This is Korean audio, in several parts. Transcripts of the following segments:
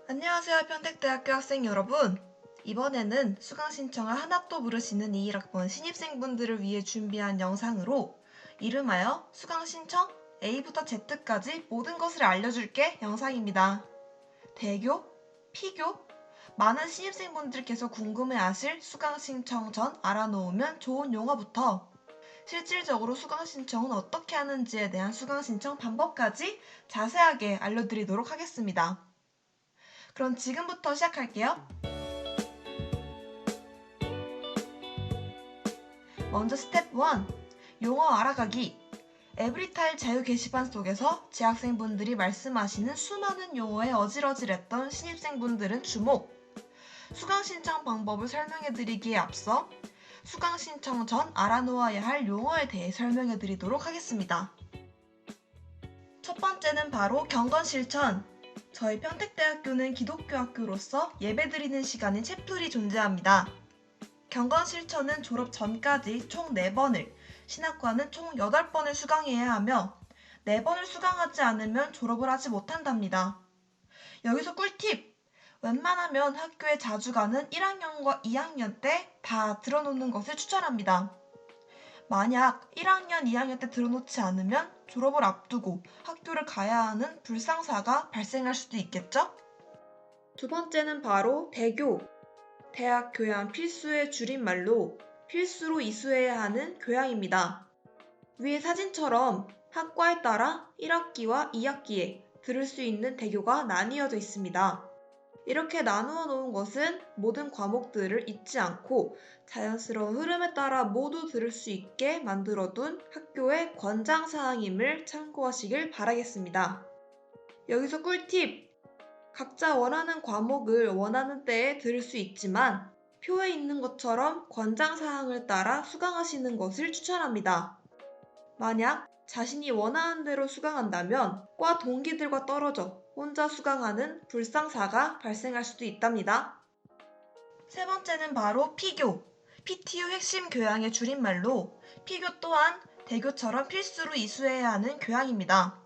안녕하세요, 평택대학교 학생 여러분. 이번에는 수강 신청을 하나도 모르시는 21학번 신입생분들을 위해 준비한 영상으로 이름하여 수강 신청 A부터 Z까지 모든 것을 알려줄게 영상입니다. 대교, 피교, 많은 신입생분들께서 궁금해하실 수강 신청 전 알아놓으면 좋은 용어부터 실질적으로 수강 신청은 어떻게 하는지에 대한 수강 신청 방법까지 자세하게 알려드리도록 하겠습니다. 그럼 지금부터 시작할게요. 먼저 스텝 1. 용어 알아가기. 에브리타일 자유 게시판 속에서 재학생분들이 말씀하시는 수많은 용어에 어질어질했던 신입생분들은 주목! 수강 신청 방법을 설명해드리기에 앞서 수강 신청 전 알아놓아야 할 용어에 대해 설명해드리도록 하겠습니다. 첫 번째는 바로 경건 실천. 저희 평택대학교는 기독교 학교로서 예배드리는 시간인 채플이 존재합니다. 경건 실천은 졸업 전까지 총 4번을, 신학과는 총 8번을 수강해야 하며 4번을 수강하지 않으면 졸업을 하지 못한답니다. 여기서 꿀팁! 웬만하면 학교에 자주 가는 1학년과 2학년 때 다 들어놓는 것을 추천합니다. 만약 1학년, 2학년 때 들어놓지 않으면 졸업을 앞두고 학교를 가야 하는 불상사가 발생할 수도 있겠죠? 두 번째는 바로 대교. 대학 교양 필수의 줄임말로 필수로 이수해야 하는 교양입니다. 위의 사진처럼 학과에 따라 1학기와 2학기에 들을 수 있는 대교가 나뉘어져 있습니다. 이렇게 나누어 놓은 것은 모든 과목들을 잊지 않고 자연스러운 흐름에 따라 모두 들을 수 있게 만들어둔 학교의 권장사항임을 참고하시길 바라겠습니다. 여기서 꿀팁! 각자 원하는 과목을 원하는 때에 들을 수 있지만 표에 있는 것처럼 권장사항을 따라 수강하시는 것을 추천합니다. 만약 자신이 원하는 대로 수강한다면 과 동기들과 떨어져 혼자 수강하는 불상사가 발생할 수도 있답니다. 세 번째는 바로 피교. PTU 핵심 교양의 줄임말로 피교 또한 대교처럼 필수로 이수해야 하는 교양입니다.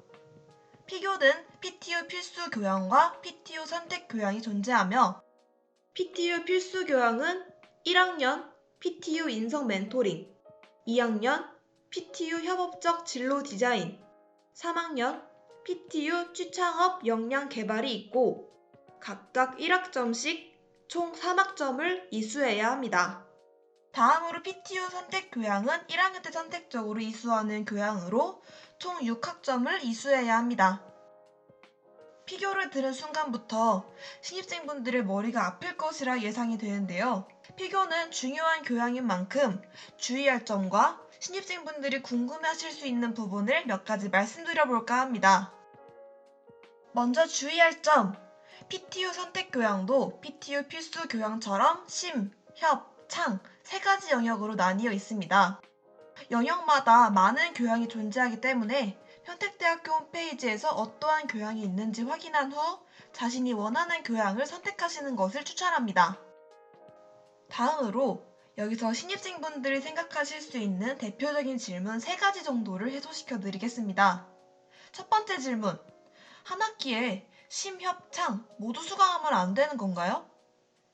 피교는 PTU 필수 교양과 PTU 선택 교양이 존재하며 PTU 필수 교양은 1학년 PTU 인성 멘토링, 2학년 PTU 협업적 진로 디자인, 3학년 PTU 취창업 역량 개발이 있고 각각 1학점씩 총 3학점을 이수해야 합니다. 다음으로 PTU 선택 교양은 1학년 때 선택적으로 이수하는 교양으로 총 6학점을 이수해야 합니다. 피교를 들은 순간부터 신입생분들의 머리가 아플 것이라 예상이 되는데요. 피교는 중요한 교양인 만큼 주의할 점과 신입생분들이 궁금해하실 수 있는 부분을 몇 가지 말씀드려볼까 합니다. 먼저 주의할 점! PTU 선택 교양도 PTU 필수 교양처럼 심, 협, 창 3가지 영역으로 나뉘어 있습니다. 영역마다 많은 교양이 존재하기 때문에 평택대학교 홈페이지에서 어떠한 교양이 있는지 확인한 후 자신이 원하는 교양을 선택하시는 것을 추천합니다. 다음으로 여기서 신입생분들이 생각하실 수 있는 대표적인 질문 3가지 정도를 해소시켜 드리겠습니다. 첫 번째 질문. 한 학기에 심, 협, 창 모두 수강하면 안 되는 건가요?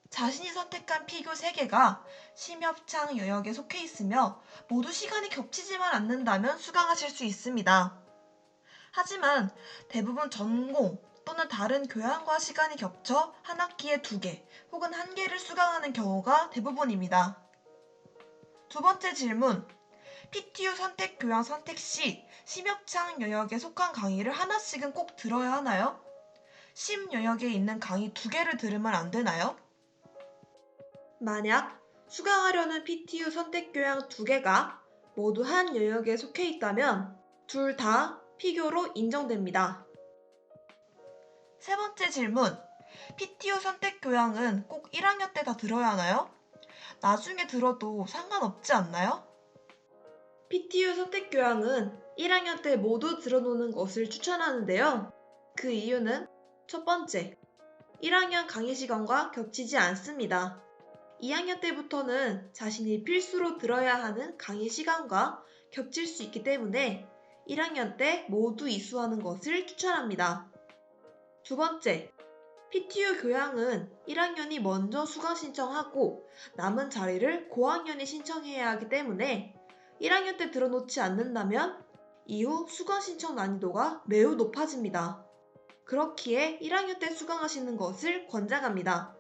자신이 선택한 피교 3개가 심, 협, 창 영역에 속해 있으며 모두 시간이 겹치지만 않는다면 수강하실 수 있습니다. 하지만 대부분 전공 또는 다른 교양과 시간이 겹쳐 한 학기에 2개 혹은 1개를 수강하는 경우가 대부분입니다. 두 번째 질문. PTU 선택 교양 선택 시 심협창 영역에 속한 강의를 하나씩은 꼭 들어야 하나요? 심 영역에 있는 강의 2개를 들으면 안 되나요? 만약 수강하려는 PTU 선택 교양 2개가 모두 한 영역에 속해 있다면 둘 다 피교로 인정됩니다. 세 번째 질문. PTU 선택 교양은 꼭 1학년 때 다 들어야 하나요? 나중에 들어도 상관없지 않나요? PTU 선택 교양은 1학년 때 모두 들어놓는 것을 추천하는데요. 그 이유는 첫 번째, 1학년 강의 시간과 겹치지 않습니다. 2학년 때부터는 자신이 필수로 들어야 하는 강의 시간과 겹칠 수 있기 때문에 1학년 때 모두 이수하는 것을 추천합니다. 두 번째, PTU 교양은 1학년이 먼저 수강 신청하고 남은 자리를 고학년이 신청해야 하기 때문에 1학년 때 들어놓지 않는다면 이후 수강 신청 난이도가 매우 높아집니다. 그렇기에 1학년 때 수강하시는 것을 권장합니다.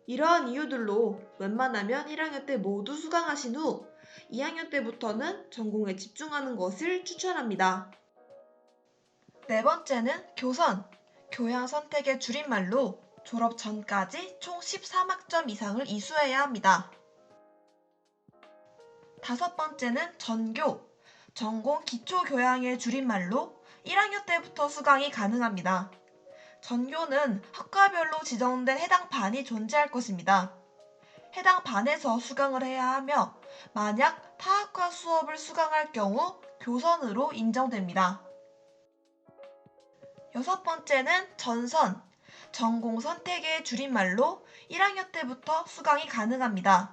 이러한 이유들로 웬만하면 1학년 때 모두 수강하신 후 2학년 때부터는 전공에 집중하는 것을 추천합니다. 네 번째는 교선, 교양 선택의 줄임말로 졸업 전까지 총 13학점 이상을 이수해야 합니다. 다섯 번째는 전교, 전공 기초교양의 줄임말로 1학년 때부터 수강이 가능합니다. 전교는 학과별로 지정된 해당 반이 존재할 것입니다. 해당 반에서 수강을 해야 하며 만약 타학과 수업을 수강할 경우 교선으로 인정됩니다. 여섯 번째는 전선, 전공 선택의 줄임말로 1학년 때부터 수강이 가능합니다.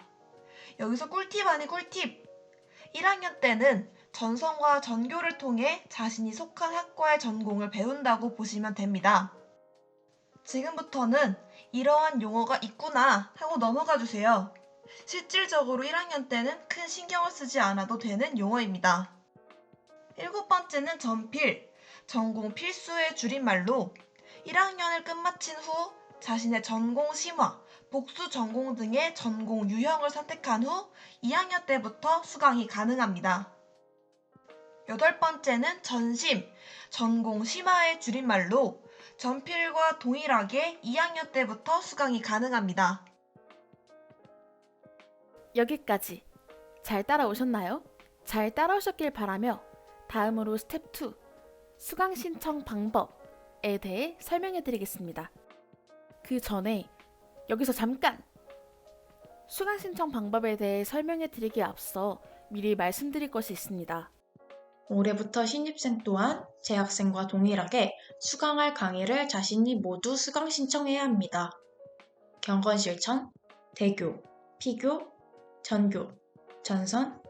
여기서 꿀팁 아닌 꿀팁! 1학년 때는 전선과 전교를 통해 자신이 속한 학과의 전공을 배운다고 보시면 됩니다. 지금부터는 이러한 용어가 있구나 하고 넘어가 주세요. 실질적으로 1학년 때는 큰 신경을 쓰지 않아도 되는 용어입니다. 일곱 번째는 전필, 전공 필수의 줄임말로 1학년을 끝마친 후 자신의 전공 심화, 복수 전공 등의 전공 유형을 선택한 후 2학년 때부터 수강이 가능합니다. 여덟 번째는 전심, 전공 심화의 줄임말로 전필과 동일하게 2학년 때부터 수강이 가능합니다. 여기까지 잘 따라오셨나요? 잘 따라오셨길 바라며 다음으로 스텝 2, 수강 신청 방법에 대해 설명해 드리겠습니다. 그 전에 여기서 잠깐! 수강 신청 방법에 대해 설명해 드리기에 앞서 미리 말씀드릴 것이 있습니다. 올해부터 신입생 또한 재학생과 동일하게 수강할 강의를 자신이 모두 수강 신청해야 합니다. 경건 실천, 대교, 피교, 전교, 전선,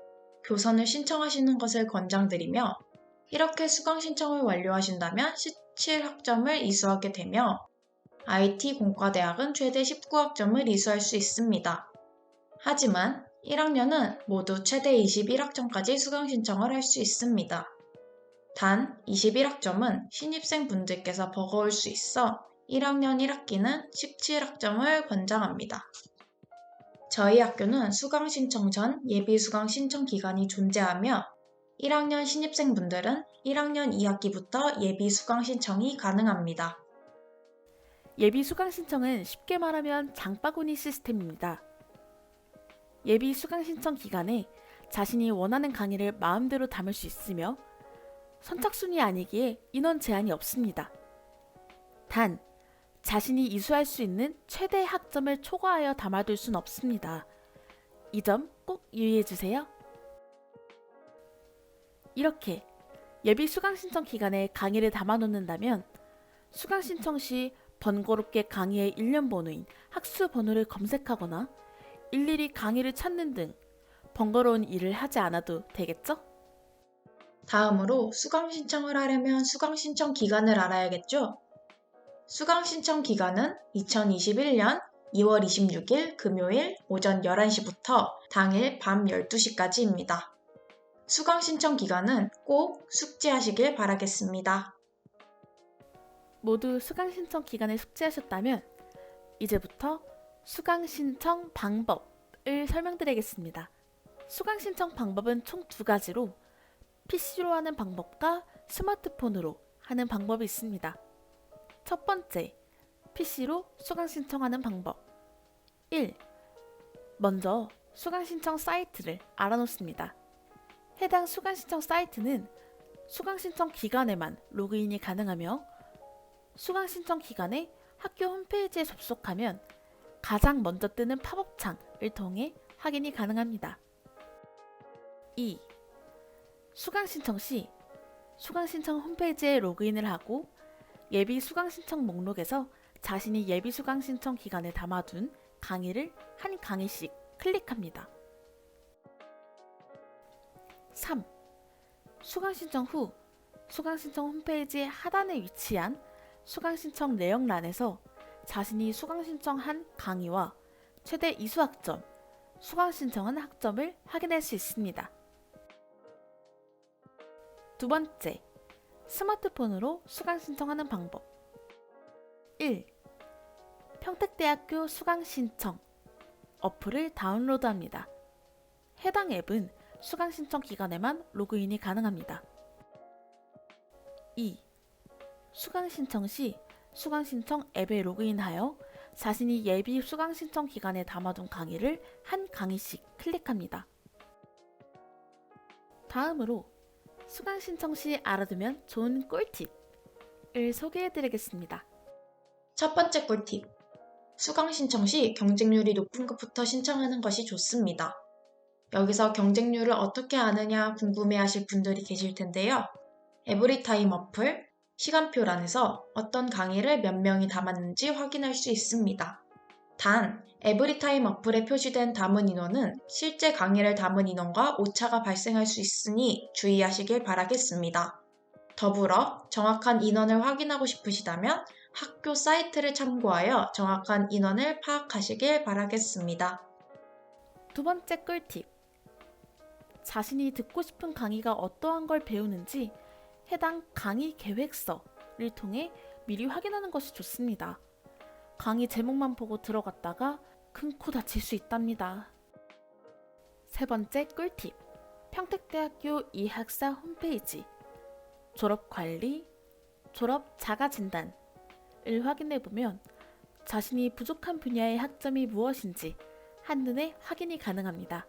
교선을 신청하시는 것을 권장드리며 이렇게 수강 신청을 완료하신다면 17학점을 이수하게 되며 IT 공과대학은 최대 19학점을 이수할 수 있습니다. 하지만 1학년은 모두 최대 21학점까지 수강 신청을 할 수 있습니다. 단 21학점은 신입생 분들께서 버거울 수 있어 1학년 1학기는 17학점을 권장합니다. 저희 학교는 수강 신청 전 예비 수강 신청 기간이 존재하며 1학년 신입생분들은 1학년 2학기부터 예비 수강 신청이 가능합니다. 예비 수강 신청은 쉽게 말하면 장바구니 시스템입니다. 예비 수강 신청 기간에 자신이 원하는 강의를 마음대로 담을 수 있으며 선착순이 아니기에 인원 제한이 없습니다. 단, 자신이 이수할 수 있는 최대 학점을 초과하여 담아둘 순 없습니다. 이 점 꼭 유의해주세요. 이렇게 예비 수강 신청 기간에 강의를 담아놓는다면 수강 신청 시 번거롭게 강의의 일련 번호인 학수 번호를 검색하거나 일일이 강의를 찾는 등 번거로운 일을 하지 않아도 되겠죠? 다음으로 수강 신청을 하려면 수강 신청 기간을 알아야겠죠? 수강 신청 기간은 2021년 2월 26일 금요일 오전 11시부터 당일 밤 12시까지입니다. 수강 신청 기간은 꼭 숙지하시길 바라겠습니다. 모두 수강 신청 기간에 숙지하셨다면 이제부터 수강 신청 방법을 설명드리겠습니다. 수강 신청 방법은 총 두 가지로 PC로 하는 방법과 스마트폰으로 하는 방법이 있습니다. 첫 번째, PC로 수강 신청하는 방법. 1. 먼저 수강 신청 사이트를 알아놓습니다. 해당 수강 신청 사이트는 수강 신청 기간에만 로그인이 가능하며 수강 신청 기간에 학교 홈페이지에 접속하면 가장 먼저 뜨는 팝업 창을 통해 확인이 가능합니다. 2. 수강 신청 시 수강 신청 홈페이지에 로그인을 하고 예비 수강 신청 목록에서 자신이 예비 수강 신청 기간에 담아둔 강의를 한 강의씩 클릭합니다. 3. 수강 신청 후 수강 신청 홈페이지 하단에 위치한 수강 신청 내용란에서 자신이 수강 신청한 강의와 최대 이수학점, 수강 신청한 학점을 확인할 수 있습니다. 두 번째, 스마트폰으로 수강 신청하는 방법. 1. 평택대학교 수강 신청 어플을 다운로드합니다. 해당 앱은 수강 신청 기간에만 로그인이 가능합니다. 2. 수강 신청 시 수강 신청 앱에 로그인하여 자신이 예비 수강 신청 기간에 담아둔 강의를 한 강의씩 클릭합니다. 다음으로 수강 신청 시 알아두면 좋은 꿀팁을 소개해드리겠습니다. 첫 번째 꿀팁. 수강 신청 시 경쟁률이 높은 것부터 신청하는 것이 좋습니다. 여기서 경쟁률을 어떻게 아느냐 궁금해하실 분들이 계실 텐데요. 에브리타임 어플 시간표란에서 어떤 강의를 몇 명이 담았는지 확인할 수 있습니다. 단, 에브리타임 어플에 표시된 담은 인원은 실제 강의를 담은 인원과 오차가 발생할 수 있으니 주의하시길 바라겠습니다. 더불어 정확한 인원을 확인하고 싶으시다면 학교 사이트를 참고하여 정확한 인원을 파악하시길 바라겠습니다. 두 번째 꿀팁. 자신이 듣고 싶은 강의가 어떠한 걸 배우는지 해당 강의 계획서를 통해 미리 확인하는 것이 좋습니다. 강의 제목만 보고 들어갔다가 큰 코 다칠 수 있답니다. 세 번째 꿀팁. 평택대학교 이학사 홈페이지 졸업관리, 졸업 자가진단을 확인해보면 자신이 부족한 분야의 학점이 무엇인지 한눈에 확인이 가능합니다.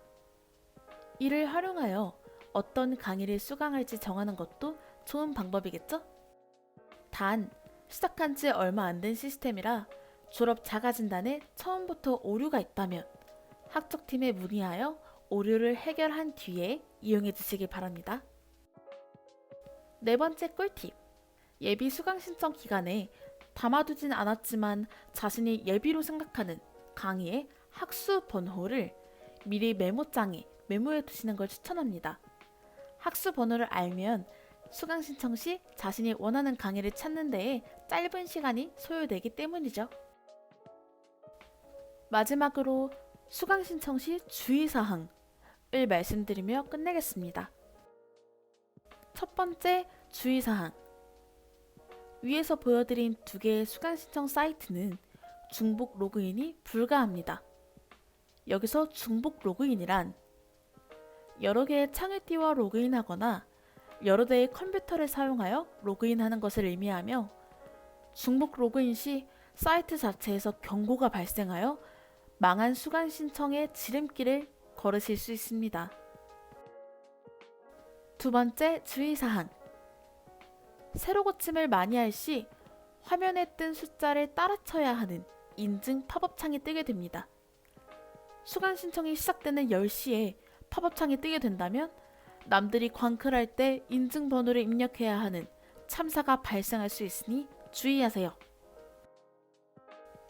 이를 활용하여 어떤 강의를 수강할지 정하는 것도 좋은 방법이겠죠? 단, 시작한 지 얼마 안 된 시스템이라 졸업 자가진단에 처음부터 오류가 있다면 학적팀에 문의하여 오류를 해결한 뒤에 이용해 주시기 바랍니다. 네 번째 꿀팁. 예비 수강 신청 기간에 담아두진 않았지만 자신이 예비로 생각하는 강의의 학수 번호를 미리 메모장에 메모해 두시는 걸 추천합니다. 학수 번호를 알면 수강 신청 시 자신이 원하는 강의를 찾는 데에 짧은 시간이 소요되기 때문이죠. 마지막으로 수강 신청 시 주의사항을 말씀드리며 끝내겠습니다. 첫 번째 주의사항. 위에서 보여드린 두 개의 수강 신청 사이트는 중복 로그인이 불가합니다. 여기서 중복 로그인이란 여러 개의 창을 띄워 로그인하거나 여러 대의 컴퓨터를 사용하여 로그인하는 것을 의미하며 중복 로그인 시 사이트 자체에서 경고가 발생하여 망한 수강 신청의 지름길을 걸으실 수 있습니다. 두 번째 주의사항. 새로 고침을 많이 할 시 화면에 뜬 숫자를 따라쳐야 하는 인증 팝업 창이 뜨게 됩니다. 수강 신청이 시작되는 10시에 팝업 창이 뜨게 된다면 남들이 광클할 때 인증 번호를 입력해야 하는 참사가 발생할 수 있으니 주의하세요.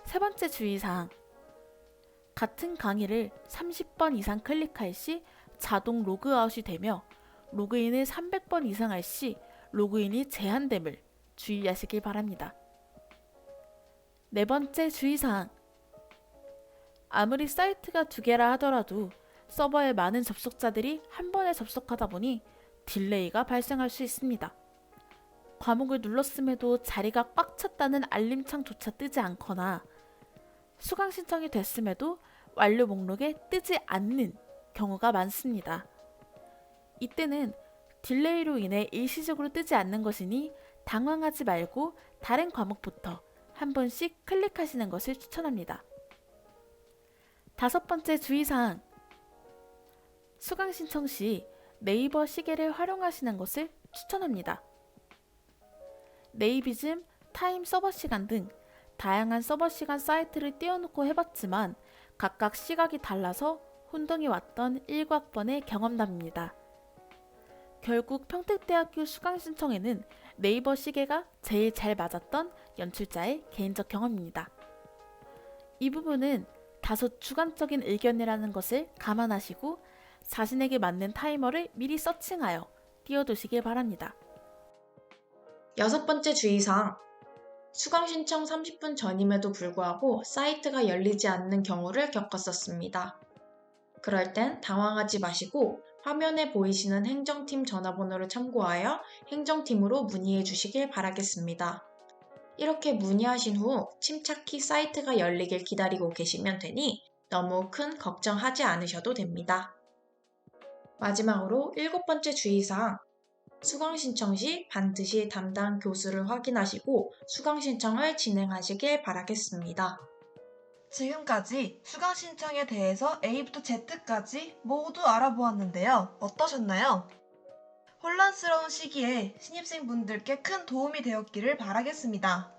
세 번째 주의사항. 같은 강의를 30번 이상 클릭할 시 자동 로그아웃이 되며 로그인을 300번 이상 할 시 로그인이 제한됨을 주의하시길 바랍니다. 네 번째 주의사항. 아무리 사이트가 두 개라 하더라도 서버에 많은 접속자들이 한 번에 접속하다 보니 딜레이가 발생할 수 있습니다. 과목을 눌렀음에도 자리가 꽉 찼다는 알림창조차 뜨지 않거나 수강 신청이 됐음에도 완료 목록에 뜨지 않는 경우가 많습니다. 이때는 딜레이로 인해 일시적으로 뜨지 않는 것이니 당황하지 말고 다른 과목부터 한 번씩 클릭하시는 것을 추천합니다. 다섯 번째 주의사항. 수강 신청 시 네이버 시계를 활용하시는 것을 추천합니다. 네이비즘, 타임 서버 시간 등 다양한 서버 시간 사이트를 띄워놓고 해봤지만 각각 시각이 달라서 혼동이 왔던 1학번의 경험담입니다. 결국 평택대학교 수강 신청에는 네이버 시계가 제일 잘 맞았던 연출자의 개인적 경험입니다. 이 부분은 다소 주관적인 의견이라는 것을 감안하시고 자신에게 맞는 타이머를 미리 서칭하여 띄워두시길 바랍니다. 여섯 번째 주의사항. 수강 신청 30분 전임에도 불구하고 사이트가 열리지 않는 경우를 겪었었습니다. 그럴 땐 당황하지 마시고 화면에 보이시는 행정팀 전화번호를 참고하여 행정팀으로 문의해 주시길 바라겠습니다. 이렇게 문의하신 후 침착히 사이트가 열리길 기다리고 계시면 되니 너무 큰 걱정하지 않으셔도 됩니다. 마지막으로 7번째 주의사항. 수강 신청 시 반드시 담당 교수를 확인하시고 수강 신청을 진행하시길 바라겠습니다. 지금까지 수강 신청에 대해서 A부터 Z까지 모두 알아보았는데요. 어떠셨나요? 혼란스러운 시기에 신입생분들께 큰 도움이 되었기를 바라겠습니다.